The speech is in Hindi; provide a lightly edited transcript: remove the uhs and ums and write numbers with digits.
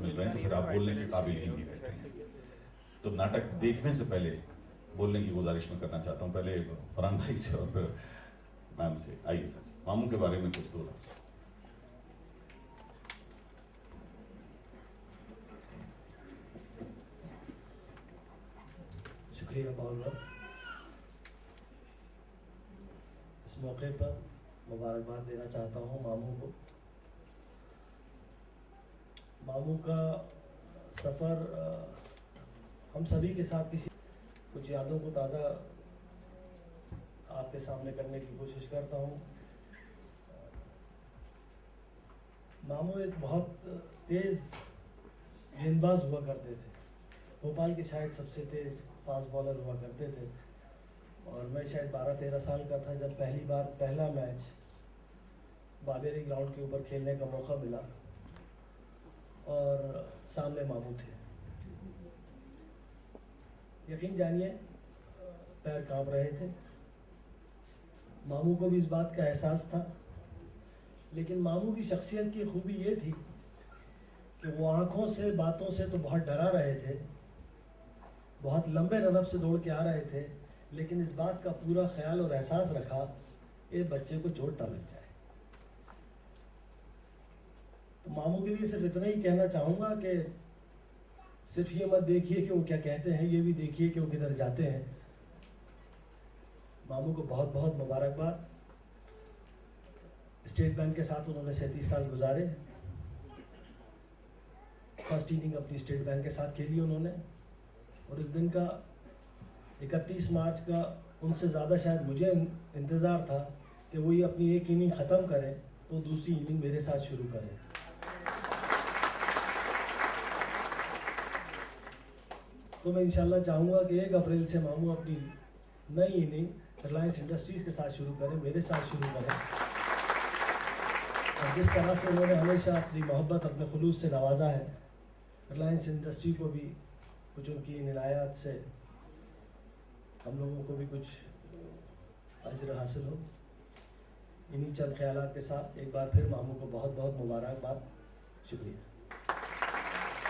मिल रहे हैं तो फिर आप बोलने के काबिल ही नहीं रहते हैं। तो नाटक देखने से पहले बोलने की गुजारिश मैं करना चाहता हूँ, पहले फरहान भाई से और फिर मैम से। आइए सर, मामू के बारे में कुछ दो लफ्ज़। शुक्रिया बहुत बहुत। इस मौके पर मुबारकबाद देना चाहता हूँ मामू को। मामू का सफ़र हम सभी के साथ किसी कुछ यादों को ताज़ा आपके सामने करने की कोशिश करता हूँ। मामू एक बहुत तेज़ गेंदबाज हुआ करते थे, भोपाल के शायद सबसे तेज़ फास्ट बॉलर हुआ करते थे। और मैं शायद 12-13 साल का था जब पहली बार पहला मैच बाबेरी ग्राउंड के ऊपर खेलने का मौका मिला और सामने मामू थे। यकीन जानिए पैर कांप रहे थे। मामू को भी इस बात का एहसास था, लेकिन मामू की शख्सियत की खूबी ये थी कि वो आँखों से बातों से तो बहुत डरा रहे थे, बहुत लंबे रनअप से दौड़ के आ रहे थे, लेकिन इस बात का पूरा ख्याल और एहसास रखा ये बच्चे को चोट ना लग जाए। तो मामू के लिए सिर्फ इतना ही कहना चाहूँगा कि सिर्फ ये मत देखिए कि वो क्या कहते हैं, ये भी देखिए कि वो किधर जाते हैं। मामू को बहुत बहुत मुबारकबाद। स्टेट बैंक के साथ उन्होंने 37 साल गुजारे। फर्स्ट इनिंग अपनी स्टेट बैंक के साथ खेली उन्होंने, और इस दिन का 31 मार्च का उनसे ज़्यादा शायद मुझे इंतज़ार था कि वो ये अपनी एक इनिंग ख़त्म करें तो दूसरी इनिंग मेरे साथ शुरू करें। तो मैं इंशाल्लाह चाहूँगा कि 1 अप्रैल से मामू अपनी नई इनिंग रिलायंस इंडस्ट्रीज़ के साथ शुरू करें, मेरे साथ शुरू करें। और जिस तरह से उन्होंने हमेशा अपनी मोहब्बत अपने खुलूस से नवाजा है, रिलायंस इंडस्ट्री को भी कुछ उनकी इनायत से हम लोगों को भी कुछ अजर हासिल हो। इन्हीं चंद ख्यालात के साथ एक बार फिर मामू को बहुत बहुत मुबारकबाद। शुक्रिया।